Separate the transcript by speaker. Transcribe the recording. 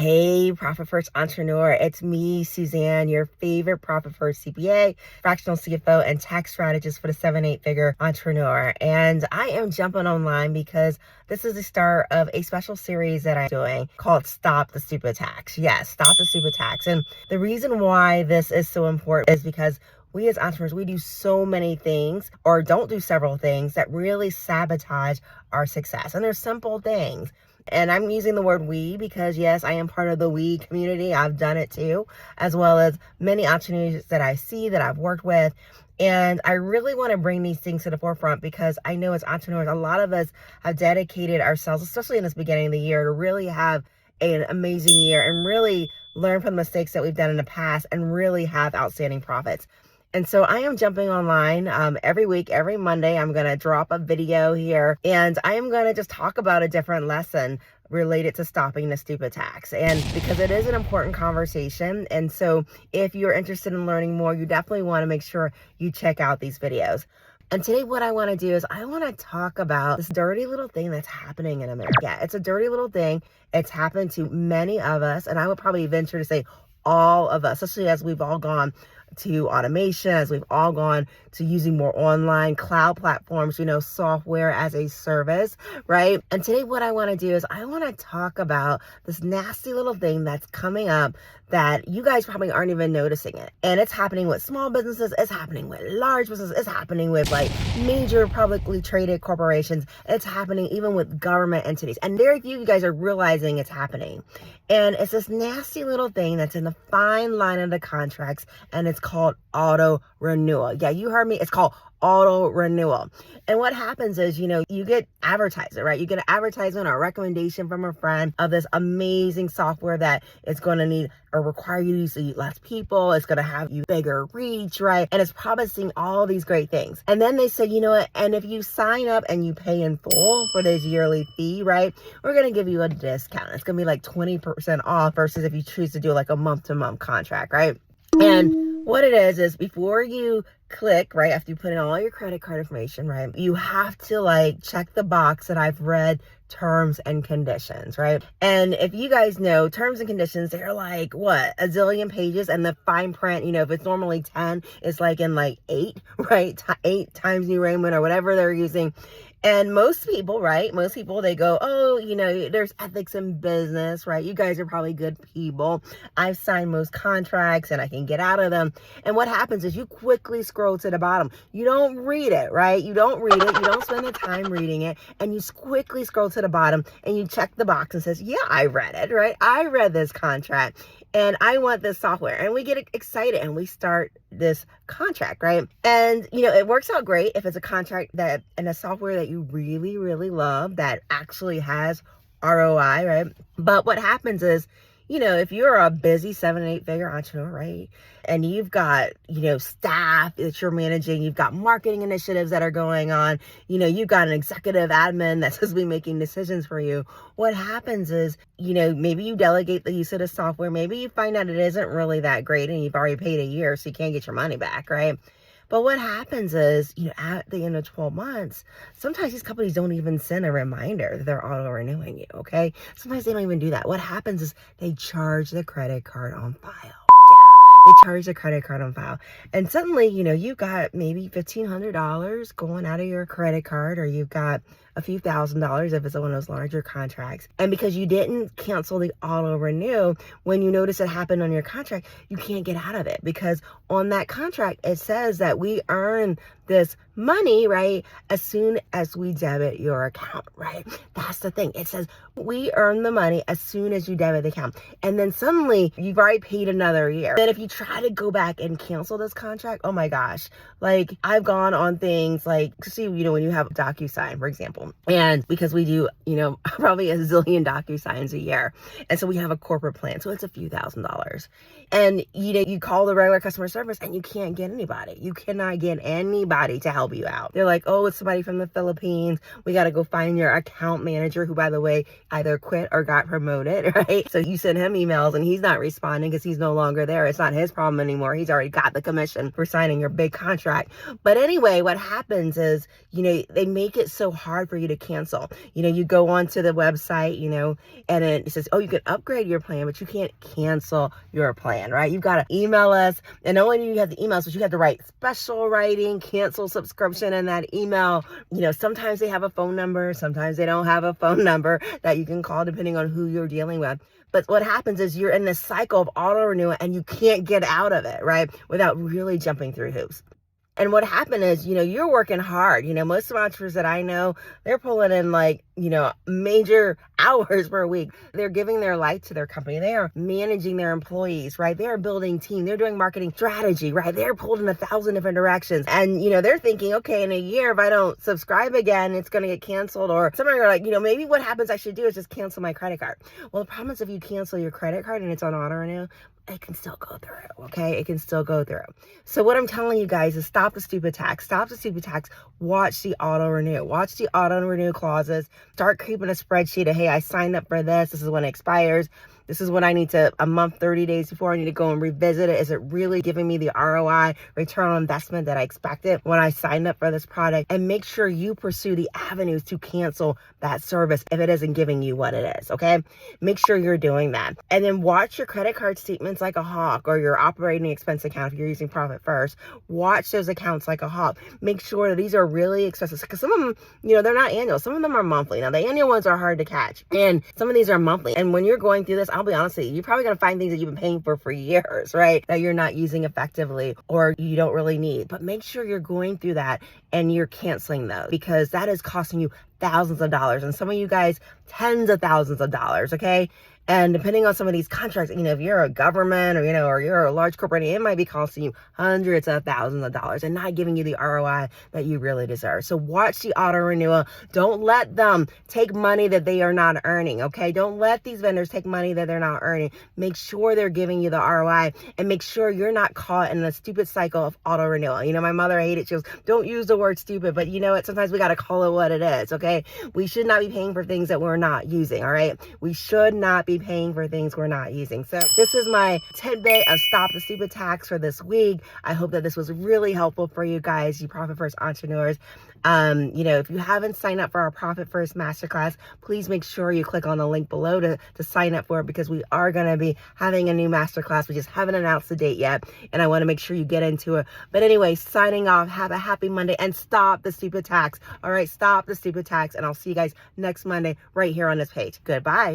Speaker 1: Hey, Profit First Entrepreneur. It's me, Suzanne, your favorite Profit First CPA, fractional CFO, and tax strategist for the 7-8-figure entrepreneur. And I am jumping online because this is the start of a special series that I'm doing called Stop the Stupid Tax. Yes, Stop the Stupid Tax. And the reason why this is so important is because we as entrepreneurs, we do so many things or don't do several things that really sabotage our success. And they're simple things. And I'm using the word we because, yes, I am part of the we community. I've done it too, as well as many entrepreneurs that I see that I've worked with. And I really want to bring these things to the forefront because I know as entrepreneurs, a lot of us have dedicated ourselves, especially in this beginning of the year, to really have an amazing year and really learn from the mistakes that we've done in the past and really have outstanding profits. And so I am jumping online every week, every Monday. I'm going to drop a video here and I am going to just talk about a different lesson related to stopping the stupid tax. And because it is an important conversation. And so if you're interested in learning more, you definitely want to make sure you check out these videos. And today what I want to do is I want to talk about this dirty little thing that's happening in America. Yeah, it's a dirty little thing. It's happened to many of us. And I would probably venture to say all of us, especially as we've all gone to automation, as we've all gone to using more online cloud platforms, software as a service, right? And today what I want to do is I want to talk about this nasty little thing that's coming up that you guys probably aren't even noticing it. And it's happening with small businesses, it's happening with large businesses, it's happening with like major publicly traded corporations, it's happening even with government entities. And very few of you guys are realizing it's happening. And it's this nasty little thing that's in the fine line of the contracts, and it's called auto renewal. Yeah, you heard me. It's called auto renewal. And what happens is, you get advertisement, right? You get an advertisement or a recommendation from a friend of this amazing software that is going to need or require you to use less people. It's going to have you bigger reach, right? And it's promising all these great things. And then they say, you know what? And if you sign up and you pay in full for this yearly fee, right? We're going to give you a discount. It's going to be like 20% off versus if you choose to do like a month-to-month contract, right? And what it is before you click, right, after you put in all your credit card information, right, you have to check the box that I've read terms and conditions, right? And if you guys know terms and conditions, they're like what, a zillion pages, and the fine print, if it's normally 10, it's like in 8, right? 8 Times New Roman or whatever they're using. And most people, right? Most people, they go, oh, there's ethics in business, right? You guys are probably good people. I've signed most contracts and I can get out of them. And what happens is you quickly scroll to the bottom. You don't read it, right? You don't read it. You don't spend the time reading it. And you quickly scroll to the bottom and you check the box and says, yeah, I read it, right? I read this contract and I want this software. And we get excited and we start this contract, right? And, it works out great if it's a contract that and a software that you really, really love that actually has ROI, right? But what happens is, if you're a busy 7-8-figure entrepreneur, right? And you've got, staff that you're managing, you've got marketing initiatives that are going on, you've got an executive admin that's supposed to be making decisions for you. What happens is, maybe you delegate the use of the software. Maybe you find out it isn't really that great and you've already paid a year, so you can't get your money back, right? But what happens is, at the end of 12 months, sometimes these companies don't even send a reminder that they're auto-renewing you, okay? Sometimes they don't even do that. What happens is they charge the credit card on file. They charge the credit card on file. And suddenly, you've got maybe $1,500 going out of your credit card, or you've got a few $1,000s if it's one of those larger contracts. And because you didn't cancel the auto renew, when you notice it happened on your contract, you can't get out of it because on that contract, it says that we earn this money, right, as soon as we debit your account, right? That's the thing. It says we earn the money as soon as you debit the account. And then suddenly you've already paid another year. Then if you try to go back and cancel this contract, oh my gosh, I've gone on things see, when you have DocuSign, for example, and because we do, probably a zillion DocuSigns a year. And so we have a corporate plan. So it's a few $1,000s. And, you call the regular customer service and you can't get anybody. You cannot get anybody to help you out. They're like, oh, it's somebody from the Philippines. We got to go find your account manager, who, by the way, either quit or got promoted, right? So you send him emails and he's not responding because he's no longer there. It's not his problem anymore. He's already got the commission for signing your big contract. But anyway, what happens is, they make it so hard for for you to cancel. You go onto the website, and it says, oh, you can upgrade your plan, but you can't cancel your plan, right? You've got to email us, and not only do you have to email us, but you have to write special writing, cancel subscription in that email. Sometimes they have a phone number, sometimes they don't have a phone number that you can call depending on who you're dealing with. But what happens is you're in this cycle of auto renewal and you can't get out of it, right? Without really jumping through hoops. And what happened is, you're working hard. Most of the entrepreneurs that I know, they're pulling in major hours per week. They're giving their life to their company. They are managing their employees, right? They're building team. They're doing marketing strategy, right? They're pulled in 1,000 different directions. And, they're thinking, okay, in a year, if I don't subscribe again, it's going to get canceled. Or some are like, maybe what happens I should do is just cancel my credit card. Well, the problem is if you cancel your credit card and it's on auto renew, it can still go through, okay? It can still go through. So what I'm telling you guys is stop the stupid tax. Stop the stupid tax. Watch the auto renew. Watch the auto renew clauses. Start keeping a spreadsheet of, hey, I signed up for this. This is when it expires. This is when I need to, a month, 30 days before, I need to go and revisit it. Is it really giving me the ROI, return on investment that I expected when I signed up for this product? And make sure you pursue the avenues to cancel that service if it isn't giving you what it is, okay? Make sure you're doing that. And then watch your credit card statements like a hawk, or your operating expense account if you're using Profit First. Watch those accounts like a hawk. Make sure that these are really expensive, because some of them, they're not annual. Some of them are monthly. Now, the annual ones are hard to catch, and some of these are monthly. And when you're going through this, I'll be honest with you, you're probably going to find things that you've been paying for years, right? That you're not using effectively or you don't really need. But make sure you're going through that and you're canceling those, because that is costing you thousands of dollars. And some of you guys, tens of thousands of dollars, okay? And depending on some of these contracts, if you're a government or you're a large corporation, it might be costing you hundreds of thousands of dollars and not giving you the ROI that you really deserve. So watch the auto renewal. Don't let them take money that they are not earning, okay? Don't let these vendors take money that they're not earning. Make sure they're giving you the ROI, and make sure you're not caught in the stupid cycle of auto renewal. My mother hated, she goes, don't use the word stupid, but you know what? Sometimes we got to call it what it is, okay? We should not be paying for things that we're not using, all right? We should not be paying for things we're not using. So this is my tidbit of Stop the Stupid Tax for this week. I hope that this was really helpful for you guys, you Profit First entrepreneurs. If you haven't signed up for our Profit First Masterclass, please make sure you click on the link below to sign up for it, because we are going to be having a new masterclass. We just haven't announced the date yet, and I want to make sure you get into it. But anyway, signing off. Have a happy Monday, and stop the stupid tax. All right, stop the stupid tax, and I'll see you guys next Monday right here on this page. Goodbye.